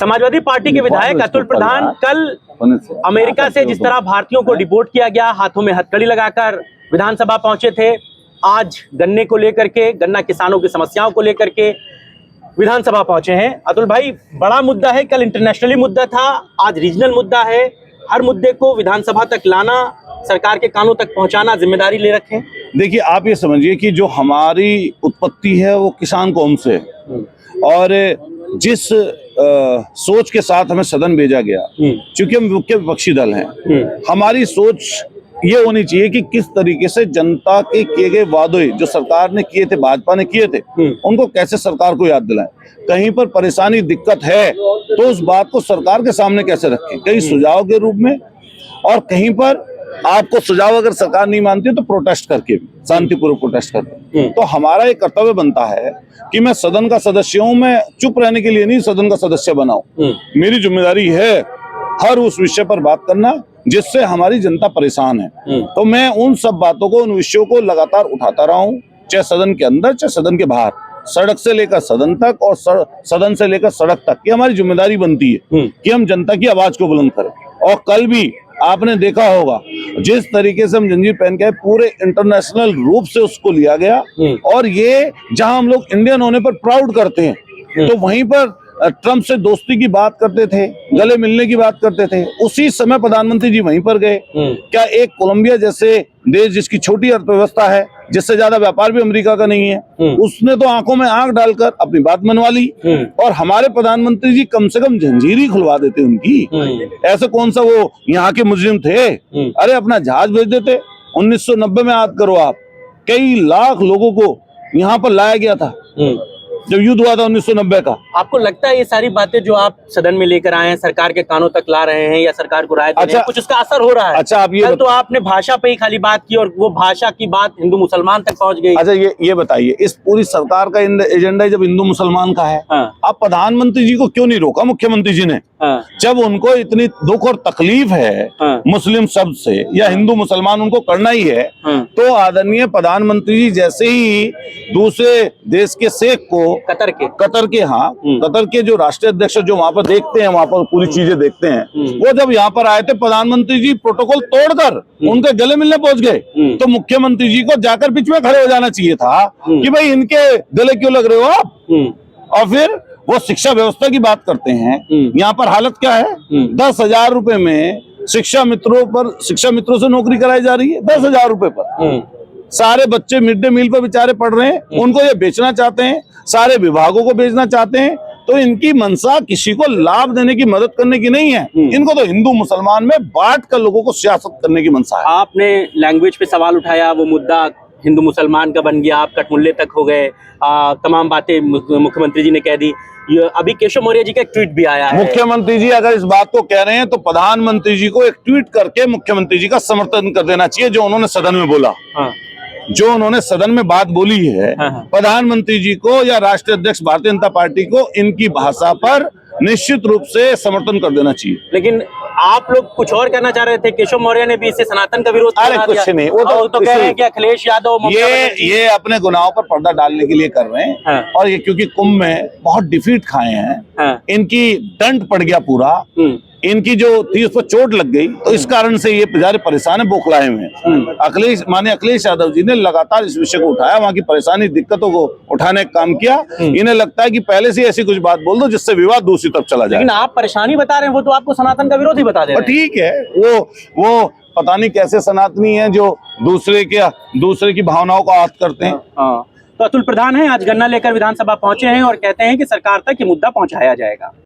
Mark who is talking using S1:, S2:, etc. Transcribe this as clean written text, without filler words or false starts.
S1: Samajwadi party के विधायक अतुल प्रधान कल अमेरिका से जिस तरह भारतीयों को डिपोर्ट किया गया, हाथों में हथकड़ी लगाकर विधानसभा पहुंचे थे, आज गन्ने को लेकर के, गन्ना किसानों की समस्याओं को लेकर के विधानसभा पहुंचे हैं। अतुल भाई, बड़ा मुद्दा है, कल इंटरनेशनली मुद्दा था, आज रीजनल मुद्दा है। हर मुद्दे को विधानसभा तक लाना, सरकार के कानों तक पहुंचाना जिम्मेदारी ले रखे हैं।
S2: देखिए, आप ये समझिए कि जो हमारी उत्पत्ति है वो किसान कौम से है, और जिस सोच के साथ हमें सदन भेजा गया, क्योंकि हम मुख्य विपक्षी दल हैं, हमारी सोच ये होनी चाहिए कि किस तरीके से जनता के किए गए वादे जो सरकार ने किए थे, भाजपा ने किए थे, उनको कैसे सरकार को याद दिलाएं। कहीं पर परेशानी दिक्कत है तो उस बात को सरकार के सामने कैसे रखें, कहीं सुझाव के रूप में, और कहीं पर आपको सुझाव अगर सरकार नहीं मानती है तो प्रोटेस्ट करके भी, शांतिपूर्वक प्रोटेस्ट करके। तो हमारा एक कर्तव्य बनता है कि मैं सदन का सदस्य हूं, मैं चुप रहने के लिए नहीं सदन का सदस्य बनाऊं। मेरी जिम्मेदारी है हर उस विषय पर बात करना जिससे हमारी जनता परेशान है। तो मैं उन सब बातों को, उन विषयों को लगातार उठाता रहा हूं, चाहे सदन के अंदर चाहे सदन के बाहर, सड़क से लेकर सदन तक और सदन से लेकर सड़क तक। ये हमारी जिम्मेदारी बनती है कि हम जनता की आवाज को बुलंद करें। और कल भी आपने देखा होगा जिस तरीके से हम जंजीर पहन के पूरे इंटरनेशनल रूप से उसको लिया गया, और ये जहां हम लोग इंडियन होने पर प्राउड करते हैं, तो वहीं पर ट्रंप से दोस्ती की बात करते थे, गले मिलने की बात करते थे, उसी समय प्रधानमंत्री जी वहीं पर गए। क्या एक कोलंबिया जैसे देश जिसकी छोटी अर्थव्यवस्था है, जिससे ज्यादा व्यापार भी अमेरिका का नहीं है, उसने तो आंखों में आंख डालकर अपनी बात मनवा ली। और हमारे प्रधानमंत्री जी कम से कम जंजीर खुलवा देते उनकी। ऐसे कौन सा वो यहाँ के मुजरिम थे? अरे अपना जहाज भेज देते। 1990 में याद करो आप, कई लाख लोगों को यहाँ पर लाया गया था जब युद्ध हुआ था 1990 का।
S1: आपको लगता है ये सारी बातें जो आप सदन में लेकर आए हैं, सरकार के कानों तक ला रहे हैं या सरकार को राय दे रहे हैं, कुछ उसका असर हो रहा है?
S2: अच्छा, आप ये
S1: तो आपने भाषा पे ही खाली बात की और वो भाषा की बात हिंदू मुसलमान तक पहुंच गई।
S2: अच्छा, ये बताइए, इस पूरी सरकार का एजेंडा जब हिंदू मुसलमान का है, अब प्रधानमंत्री जी को क्यों नहीं रोका मुख्यमंत्री जी ने? जब उनको इतनी दुख और तकलीफ है मुस्लिम शब्द से या हिंदू मुसलमान उनको करना ही है, तो आदरणीय प्रधानमंत्री जी जैसे ही दूसरे देश के शेख को कतर के जो राष्ट्रीय अध्यक्ष जो वहां पर देखते हैं, वहां पर पूरी चीजें देखते हैं, वो जब यहाँ पर आए थे, प्रधानमंत्री जी प्रोटोकॉल तोड़कर उनके गले मिलने पहुंच गए। तो मुख्यमंत्री जी को जाकर बीच में खड़े हो जाना चाहिए था कि भाई इनके गले क्यों लग रहे हो आप। और फिर वो शिक्षा व्यवस्था की बात करते हैं। यहाँ पर हालत क्या है? 10,000 रुपए में शिक्षा मित्रों से नौकरी कराई जा रही है। 10,000 रुपए पर सारे बच्चे मिड डे मील पर बेचारे पढ़ रहे हैं, उनको ये बेचना चाहते हैं, सारे विभागों को बेचना चाहते हैं। तो इनकी मंशा किसी को लाभ देने की, मदद करने की नहीं है, इनको तो हिंदू मुसलमान में बांट कर लोगों को सियासत करने की मंशा है।
S1: आपने लैंग्वेज पे सवाल उठाया, वो मुद्दा हिंदू मुसलमान का बन गया, आप कठमुल्ले तक हो गए, तमाम बातें मुख्यमंत्री जी ने कह दी। अभी केशव मौर्य जी का एक ट्वीट भी आया है।
S2: मुख्यमंत्री जी अगर इस बात को कह रहे हैं तो प्रधानमंत्री जी को एक ट्वीट करके मुख्यमंत्री जी का समर्थन कर देना चाहिए, जो उन्होंने सदन में बोला। जो उन्होंने सदन में बात बोली है, प्रधानमंत्री जी को या राष्ट्रीय अध्यक्ष भारतीय जनता पार्टी को इनकी भाषा पर निश्चित रूप से समर्थन कर देना चाहिए।
S1: लेकिन आप लोग कुछ और कहना चाह रहे थे, केशव मौर्य ने भी इससे सनातन का विरोध
S2: अरे कुछ नहीं, वो
S1: तो कह रहे हैं कि अखिलेश यादव
S2: ये अपने गुनाहों पर पर्दा डालने के लिए कर रहे हैं। और ये क्योंकि कुंभ में बहुत डिफीट खाए हैं, इनकी दंड पड़ गया पूरा, इनकी जो थी उस पर चोट लग गई, तो इस कारण से ये बेचारे परेशान है, बौखलाए हुए हैं। अखिलेश यादव जी ने लगातार इस विषय को उठाया, वहाँ की परेशानी दिक्कतों को उठाने का काम किया। इन्हें लगता है कि पहले से ऐसी कुछ बात बोल दो जिससे विवाद दूसरी तरफ चला जाए।
S1: लेकिन आप परेशानी बता रहे हैं, वो तो आपको सनातन का विरोधी बता दे रहे हैं।
S2: ठीक है, वो पता नहीं कैसे सनातनी है जो दूसरे की भावनाओं को आहत करते हैं।
S1: तो अतुल प्रधान है आज गन्ना लेकर विधानसभा पहुंचे हैं और कहते हैं कि सरकार तक ये मुद्दा पहुंचाया जाएगा।